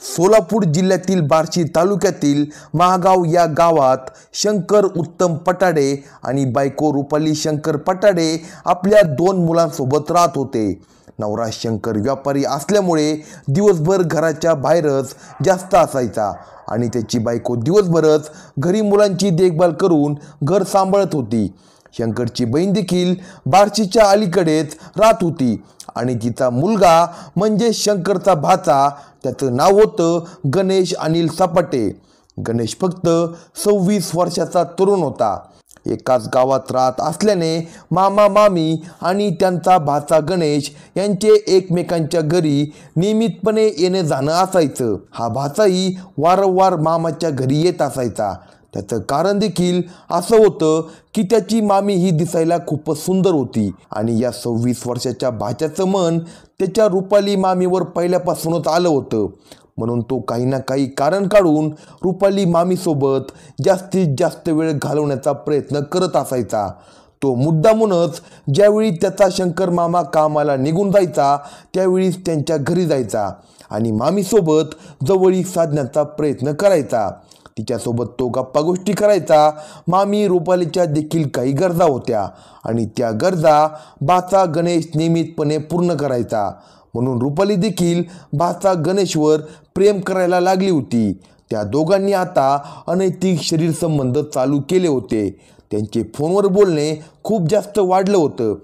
सोलापूर जिल्ह्यातील बार्शी तालुक्यातील महागाव या गावात शंकर उत्तम पटाडे आणि बायको रुपाली शंकर पटाडे आपल्या 2 मुलांसोबत राहत होते। नवरा शंकर व्यापारी असल्यामुळे दिवसभर घराच्या बाहेरच जास्त असायचा आणि त्याची बायको दिवसभरच घरी मुलांची देखभाल करून घर सांभाळत होती। शंकरची बहीण देखील बार्शीच्या अलीकडेच राहत होती आणि तिचा मुलगा म्हणजे शंकरचा भाचा, त्याचं नाव होतं गणेश अनिल सपाटे। गणेश फक्त 26 वर्षाचा तरुण होता। एकाच गावात राहत असल्याने मामा मामी आणि त्यांचा भाचा गणेश यांचे एकमेकांच्या घरी नियमितपणे येणे जाणं असायचं। हा भाचाही वारंवार मामाच्या घरी येत असायचा। त्याचं कारण देखील असं होतं की त्याची मामी ही दिसायला खूपच सुंदर होती आणि या 26 वर्षाच्या भाच्याचं मन त्याच्या रुपाली मामीवर पहिल्यापासूनच आलं होतं। म्हणून तो काही ना काही कारण काढून रुपाली मामीसोबत जास्तीत जास्त वेळ घालवण्याचा प्रयत्न करत असायचा। तो मुद्दामूनच ज्यावेळी त्याचा शंकर मामा कामाला निघून जायचा त्यावेळीच त्यांच्या घरी जायचा आणि मामीसोबत जवळीक साधण्याचा प्रयत्न करायचा। तिच्यासोबत तो गप्पा गोष्टी करायचा। मामी रुपालीच्या देखील काही गरजा होत्या आणि त्या गरजा भाचा गणेश नियमितपणे पूर्ण करायचा। म्हणून रुपाली देखील भाचा गणेशवर प्रेम करायला लागली होती। त्या दोघांनी आता अनैतिक शरीर संबंध चालू केले होते। त्यांचे फोनवर बोलणे खूप जास्त वाढलं होतं।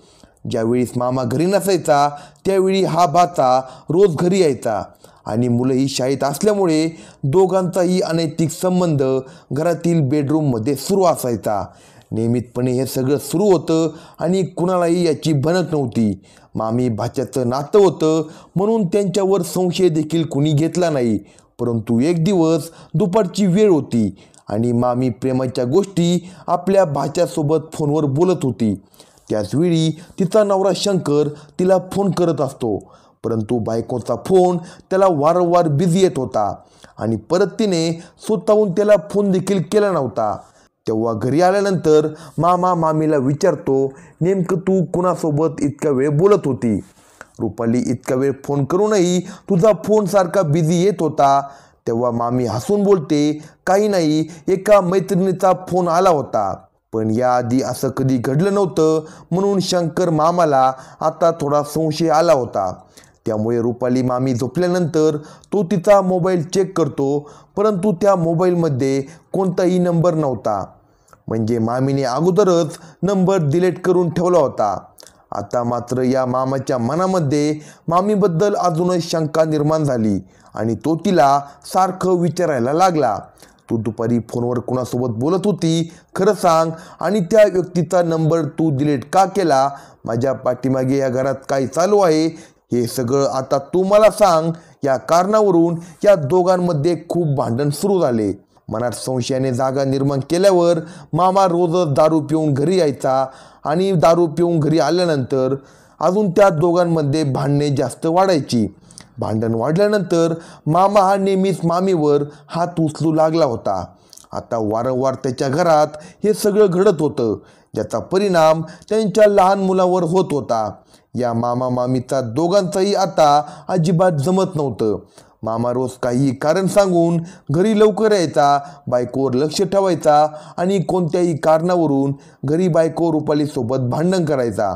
ज्यावेळीस मामा घरी नसायचा त्यावेळी हा भाचा रोज घरी यायचा आणि मुलंही शाळेत असल्यामुळे दोघांचाही अनैतिक संबंध घरातील बेडरूममध्ये सुरू असायचा। नियमितपणे हे सगळं सुरू होतं आणि कुणालाही याची भनक नव्हती। मामी भाच्याचं नातं होतं म्हणून त्यांच्यावर संशय देखील कुणी घेतला नाही। परंतु एक दिवस दुपारची वेळ होती आणि मामी प्रेमाच्या गोष्टी आपल्या भाच्यासोबत फोनवर बोलत होती। त्याचवेळी तिचा नवरा शंकर तिला फोन करत असतो, परंतु बायकोचा फोन त्याला वारंवार बिझी येत होता आणि परत तिने स्वतःहून त्याला फोन देखील केला नव्हता। तेव्हा घरी आल्यानंतर मामा मामीला विचारतो, नेमकं तू कुणासोबत इतका वेळ बोलत होती? रुपाली, इतका वेळ फोन करूनही तुझा फोन सारखा बिझी येत होता। तेव्हा मामी हसून बोलते, काही नाही, एका मैत्रिणीचा फोन आला होता, पण याआधी असं कधी घडलं नव्हतं म्हणून शंकर मामाला आता थोडा संशय आला होता। त्यामुळे रुपाली मामी झोपल्यानंतर तो तिचा मोबाईल चेक करतो, परंतु त्या मोबाईलमध्ये कोणताही नंबर नव्हता। म्हणजे मामीने अगोदरच नंबर डिलीट करून ठेवला होता। आता मात्र या मामाच्या मनामध्ये मामीबद्दल अजूनच शंका निर्माण झाली आणि तो तिला सारखं विचारायला लागला, तू दुपारी फोनवर कुणासोबत बोलत होती, खरं सांग, आणि त्या व्यक्तीचा नंबर तू डिलीट का केला? माझ्या पाठीमागे या घरात काय चालू आहे हे सगळं आता तू मला सांग। या कारणावरून या दोघांमध्ये खूप भांडण सुरू झाले। मनात संशयाने जागा निर्माण केल्यावर मामा रोजच दारू पिऊन घरी यायचा आणि दारू पिऊन घरी आल्यानंतर अजून त्या दोघांमध्ये भांडणे जास्त वाढायची। भांडण वाढल्यानंतर मामा हा नेहमीच मामीवर हात उचलू लागला होता। आता वारंवार त्याच्या घरात हे सगळं घडत होतं, ज्याचा परिणाम त्यांच्या लहान मुलावर होत होता। या मामा मामीचा दोघांचाही आता अजिबात जमत नव्हतं। मामा रोज काही कारण सांगून घरी लवकर यायचा, बायकोवर लक्ष ठेवायचा आणि कोणत्याही कारणावरून घरी बायको रुपालीसोबत भांडण करायचा।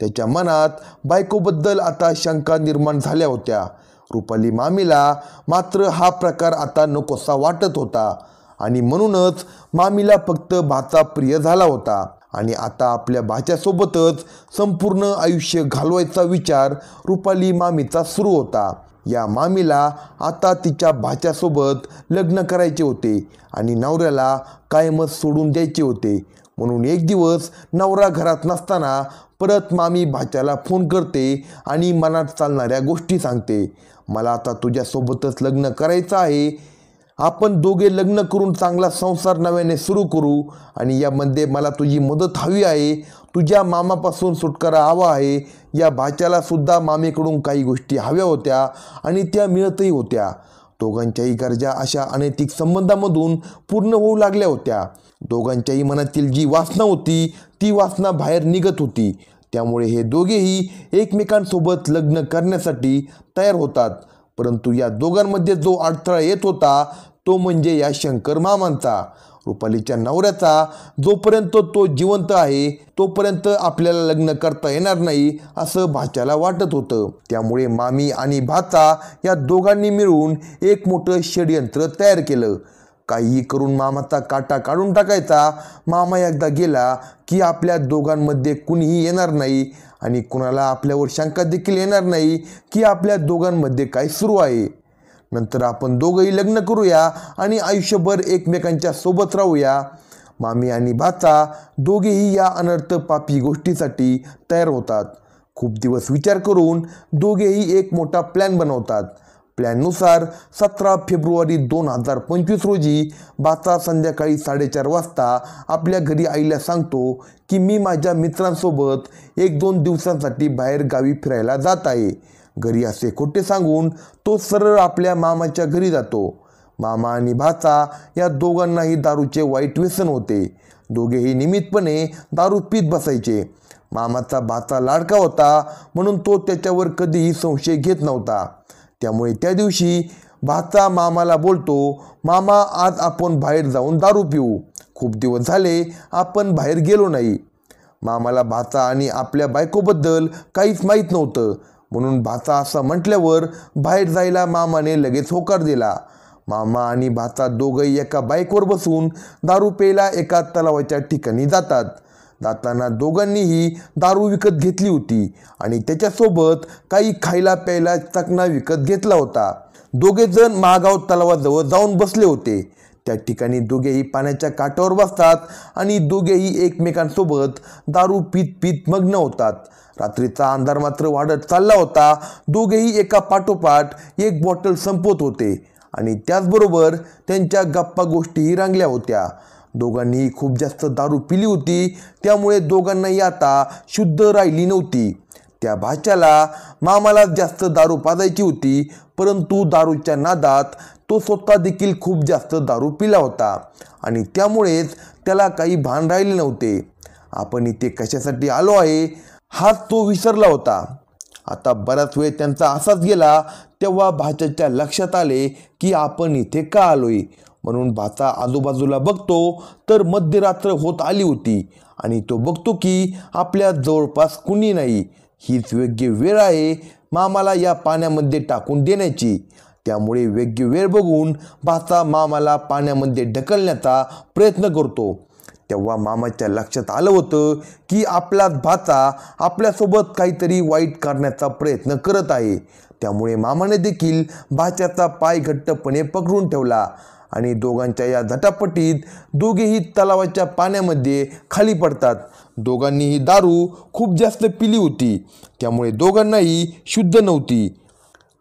त्याच्या मनात बायकोबद्दल आता शंका निर्माण झाल्या होत्या। रुपाली मामीला मात्र हा प्रकार आता नकोसा वाटत होता आणि म्हणूनच मामीला फक्त भाचा प्रिय झाला होता आणि आता आपल्या भाच्यासोबतच संपूर्ण आयुष्य घालवायचा विचार रुपाली मामीचा सुरू होता। या मामीला आता तिच्या भाच्यासोबत लग्न करायचे होते आणि नवऱ्याला कायमच सोडून द्यायचे होते। म्हणून एक दिवस नवरा घरात नसताना परत मामी भाच्याला फोन करते आणि मनात चालणाऱ्या गोष्टी सांगते, मला आता तुझ्यासोबतच लग्न करायचं आहे, आपण दोघे लग्न करून चांगला संसार नव्याने सुरू करू आणि यामध्ये मला तुझी मदत हवी आहे। तुझ्या मामापासून सुटकारा हवा आहे। या भाच्याला सुद्धा मामीकडून काही गोष्टी हव्या होत्या आणि त्या मिळतही होत्या। दोघांच्याही गरजा अशा अनैतिक संबंधामधून पूर्ण होऊ लागल्या होत्या। दोघांच्याही मनातील जी वासना होती ती वासना बाहेर निघत होती। त्यामुळे हे दोघेही एकमेकांसोबत लग्न करण्यासाठी तयार होतात। परंतु या दोघांमध्ये जो अडथळा येत होता तो म्हणजे या शंकर मामांचा. रुपालीच्या नवऱ्याचा जोपर्यंत तो जिवंत आहे तोपर्यंत आपल्याला लग्न करता येणार नाही असं भाच्याला वाटत होतं. त्यामुळे मामी आणि भाचा या दोघांनी मिळून एक मोठं षडयंत्र तयार केलं. काहीही करून मामाचा काटा काढून टाकायचा. मामा एकदा गेला की आपल्या दोघांमध्ये कुणीही येणार नाही आणि कुणाला आपल्यावर शंका देखील येणार नाही की आपल्या दोघांमध्ये काय सुरू आहे. नंतर आपण दोघंही लग्न करूया आणि आयुष्यभर एकमेकांच्या सोबत राहूया. मामी आणि भाचा दोघेही या अनर्थ पापी गोष्टीसाठी तयार होतात. खूप दिवस विचार करून दोघेही एक मोठा प्लॅन बनवतात. प्लॅननुसार 17 फेब्रुवारी 2025 रोजी भाचा संध्याकाळी 4:30 वाजता आपल्या घरी आईला सांगतो की मी माझ्या मित्रांसोबत 1-2 दिवसांसाठी बाहेर गावी फिरायला जात आहे. घरी असे खोटे सांगून तो सरळ आपल्या मामाच्या घरी जातो. मामा आणि भाचा या दोघांनाही दारूचे वाईट व्यसन होते. दोघेही नियमितपणे दारू पीत बसायचे. मामाचा भाचा लाडका होता म्हणून तो त्याच्यावर कधीही संशय घेत नव्हता. त्यामुळे त्या दिवशी भाचा मामाला बोलतो, मामा आज आपण बाहेर जाऊन दारू पिऊ. खूप दिवस झाले आपण बाहेर गेलो नाही. मामाला भाचा आणि आपल्या बायकोबद्दल काहीच माहीत नव्हतं म्हणून भाचा असं म्हटल्यावर बाहेर जायला मामाने लगेच होकार दिला. मामा आणि भाचा दोघंही एका बाईकवर बसून दारू प्यायला एका तलावाच्या ठिकाणी जातात. जाताना दोघांनीही दारू विकत घेतली होती आणि त्याच्यासोबत काही खायला प्यायला चकना विकत घेतला होता. दोघेजण महागाव तलावाजवळ जाऊन बसले होते. त्या ठिकाणी दोघेही पाण्याच्या काठावर बसतात आणि दोघेही एकमेकांसोबत दारू पीत पीत मग्न होतात. रात्रीचा अंधार मात्र वाढत चालला होता. दोघेही एका पाठोपाठ एक बॉटल संपवत होते आणि त्याचबरोबर त्यांच्या गप्पा गोष्टीही रंगल्या होत्या. दोघांनीही खूप जास्त दारू पिली होती. त्यामुळे दोघांनाही आता शुद्ध राहिली नव्हती. त्या भाच्याला मामाला जास्त दारू पाजायची होती परंतु दारूच्या नादात तो स्वतः देखील खूप जास्त दारू पिला होता आणि त्यामुळेच त्याला काही भान राहिले नव्हते. आपण इथे कशासाठी आलो आहे हाच तो विसरला होता. आता बराच वेळ त्यांचा असाच गेला तेव्हा भाच्याच्या लक्षात आले की आपण इथे का आलोय. म्हणून भाचा आजूबाजूला बघतो तर मध्यरात्र होत आली होती आणि तो बघतो की आपल्या जवळपास कुणी नाही. हीच योग्य वेळ आहे मामाला या पाण्यामध्ये टाकून देण्याची. त्यामुळे योग्य वेळ बघून भाचा मामाला पाण्यामध्ये ढकलण्याचा प्रयत्न करतो. तेव्हा मामाच्या लक्षात आलं होतं की आपला भाचा आपल्यासोबत काहीतरी वाईट करण्याचा प्रयत्न करत आहे. त्यामुळे मामाने देखील भाच्याचा पाय घट्टपणे पकडून ठेवला आणि दोघांच्या या झटापटीत दोघेही तलावाच्या पाण्यामध्ये खाली पडतात. दोघांनीही दारू खूप जास्त पिली होती त्यामुळे दोघांनाही शुद्ध नव्हती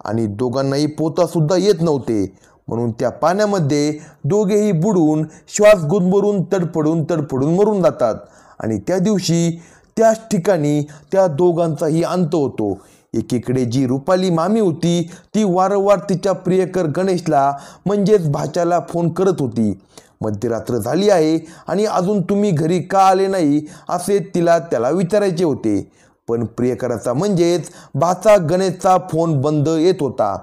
आणि दोघांनाही पोहतासुद्धा येत नव्हते. म्हणून त्या पाण्यामध्ये दोघेही बुडून श्वास गुदमरून तडफडून मरून जातात आणि त्या दिवशी त्याच ठिकाणी त्या दोघांचाही अंत होतो. एकीकडे जी रुपाली मामी होती ती वारंवार तिच्या प्रियकर गणेशला म्हणजेच भाच्याला फोन करत होती. मध्यरात्र झाली आहे आणि अजून तुम्ही घरी का आले नाही असे त्याला विचारायचे होते. पण प्रियकराचा म्हणजेच भाचा गणेशचा फोन बंद येत होता.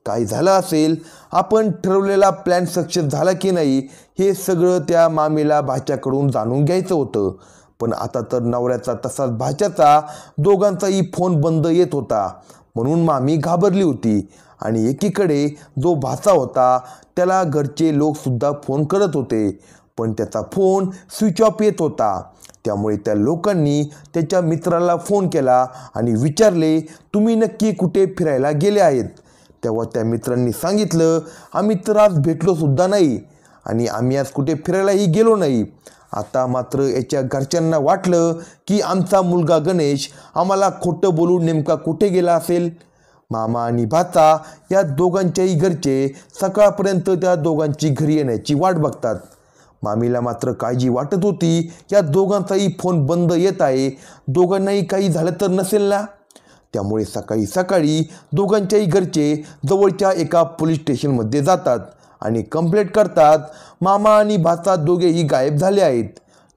काय झालं असेल, आपण ठरवलेला प्लॅन सक्सेस झाला की नाही हे सगळं त्या मामीला भाच्याकडून जाणून घ्यायचं होतं. पण आता तर नवऱ्याचा तसाच भाच्याचा दोघांचाही फोन बंद येत होता. म्हणून मामी घाबरली होती आणि एकीकडे जो भाचा होता त्याला घरचे लोकसुद्धा फोन करत होते पण त्याचा फोन स्विच ऑफ येत होता. त्यामुळे त्या लोकांनी त्याच्या मित्राला फोन केला आणि विचारले, तुम्ही नक्की कुठे फिरायला गेले आहेत. तेव्हा त्या मित्रांनी सांगितलं, आम्ही तर आज भेटलोसुद्धा नाही आणि आम्ही आज कुठे फिरायलाही गेलो नाही. आता मात्र याच्या घरच्यांना वाटलं की आमचा मुलगा गणेश आम्हाला खोटं बोलून नेमका कुठे गेला असेल. मामा आणि भाचा या दोघांच्याही घरचे सकाळपर्यंत त्या दोघांची घरी येण्याची वाट बघतात. मामीला मात्र काळजी वाटत होती या दोघांचाही फोन बंद येत आहे, दोघांनाही काही झालं तर नसेल ना. त्यामुळे सकाळी दोघांच्याही घरचे जवळच्या एका पोलीस स्टेशनमध्ये जातात आणि कंप्लेंट करतात मामा आणि भाचा दोघेही गायब झाले आहेत.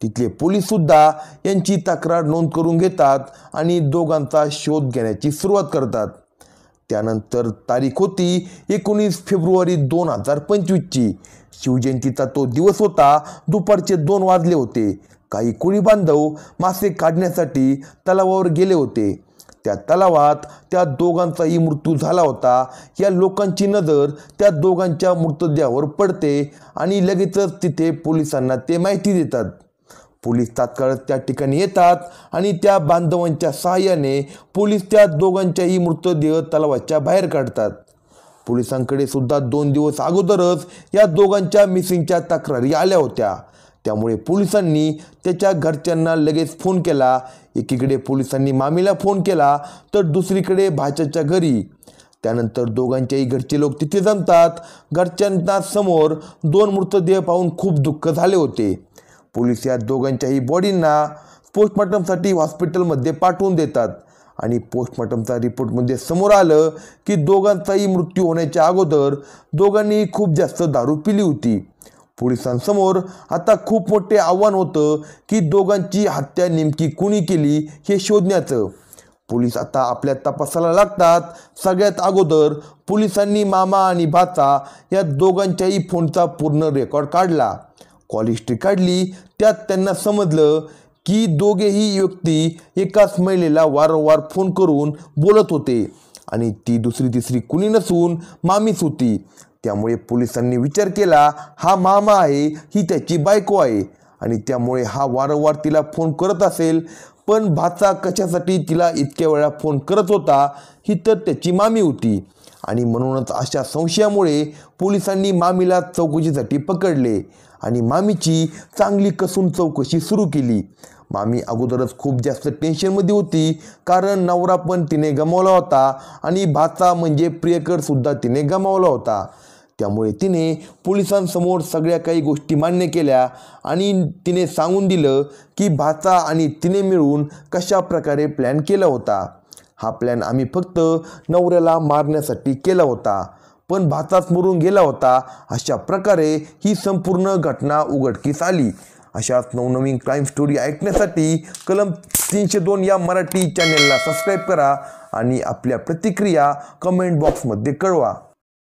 तिथले पोलीससुद्धा यांची तक्रार नोंद करून घेतात आणि दोघांचा शोध घेण्याची सुरुवात करतात. त्यानंतर तारीख होती 19 फेब्रुवारी 2025ची. शिवजयंतीचा तो दिवस होता. दुपारचे 2 वाजले होते. काही कोळी बांधव मासे काढण्यासाठी तलावावर गेले होते. त्या तलावात त्या दोघांचाही मृत्यू झाला होता. या लोकांची नजर त्या दोघांच्या मृतदेहावर पडते आणि लगेचच तिथे पोलिसांना ते माहिती देतात. पोलीस तात्काळ त्या ठिकाणी येतात आणि त्या बांधवांच्या सहाय्याने पोलीस त्या दोघांच्याही मृतदेह तलावाच्या बाहेर काढतात. पोलिसांकडे सुद्धा 2 दिवस अगोदरच या दोघांच्या मिसिंगच्या तक्रारी आल्या होत्या. त्यामुळे पोलिसांनी त्याच्या घरच्यांना लगेच फोन केला. एकीकडे पोलिसांनी मामीला फोन केला तर दुसरीकडे भाच्याच्या घरी. त्यानंतर दोघांच्याही घरचे लोक तिथे जमतात. घरच्यांना समोर 2 मृतदेह पाहून खूप दुःख झाले होते. पोलीस या दोघांच्याही बॉडींना पोस्टमॉर्टमसाठी हॉस्पिटलमध्ये पाठवून देतात आणि पोस्टमॉर्टमच्या रिपोर्टमध्ये समोर आलं की दोघांचाही मृत्यू होण्याच्या अगोदर दोघांनी खूप जास्त दारू पिली होती. पोलिसांसमोर आता खूप मोठे आव्हान होतं की दोघांची हत्या नेमकी कुणी केली हे शोधण्याचं. पोलीस आता आपल्या तपासाला लागतात. सगळ्यात अगोदर पोलिसांनी मामा आणि भाचा या दोघांच्याही फोनचा पूर्ण रेकॉर्ड काढला. कॉल हिस्ट्री काढली. त्यात त्यांना समजलं की दोघेही व्यक्ती एकाच महिलेला वारंवार फोन करून बोलत होते आणि ती दुसरी तिसरी कुणी नसून मामीच होती. त्यामुळे पोलिसांनी विचार केला हा मामा आहे, ही त्याची बायको आहे आणि त्यामुळे हा वारंवार तिला फोन करत असेल. पण भाचा कशासाठी तिला इतक्या वेळा फोन करत होता, ही तर त्याची मामी होती आणि म्हणूनच अशा संशयामुळे पोलिसांनी मामीला चौकशीसाठी पकडले आणि मामीची चांगली कसून चौकशी सुरू केली. मामी अगोदरच खूप जास्त टेन्शनमध्ये होती, कारण नवरा पण तिने गमावला होता आणि भाचा म्हणजे प्रियकर सुद्धा तिने गमावला होता. त्यामुळे तिने पोलिसांसमोर सगळ्या काही गोष्टी मान्य केल्या आणि तिने सांगून दिलं की भाचा आणि तिने मिळून कशा प्रकारे प्लॅन केला होता. हा प्लॅन आम्ही फक्त नवऱ्याला मारण्यासाठी केला होता, पण भाचाच मरून गेला होता. अशा प्रकारे ही संपूर्ण घटना उघडकीस आली. अशाच नवनवीन क्राईम स्टोरी ऐकण्यासाठी कलम 302 या मराठी चॅनेलला सबस्क्राईब करा आणि आपल्या प्रतिक्रिया कमेंट बॉक्समध्ये कळवा.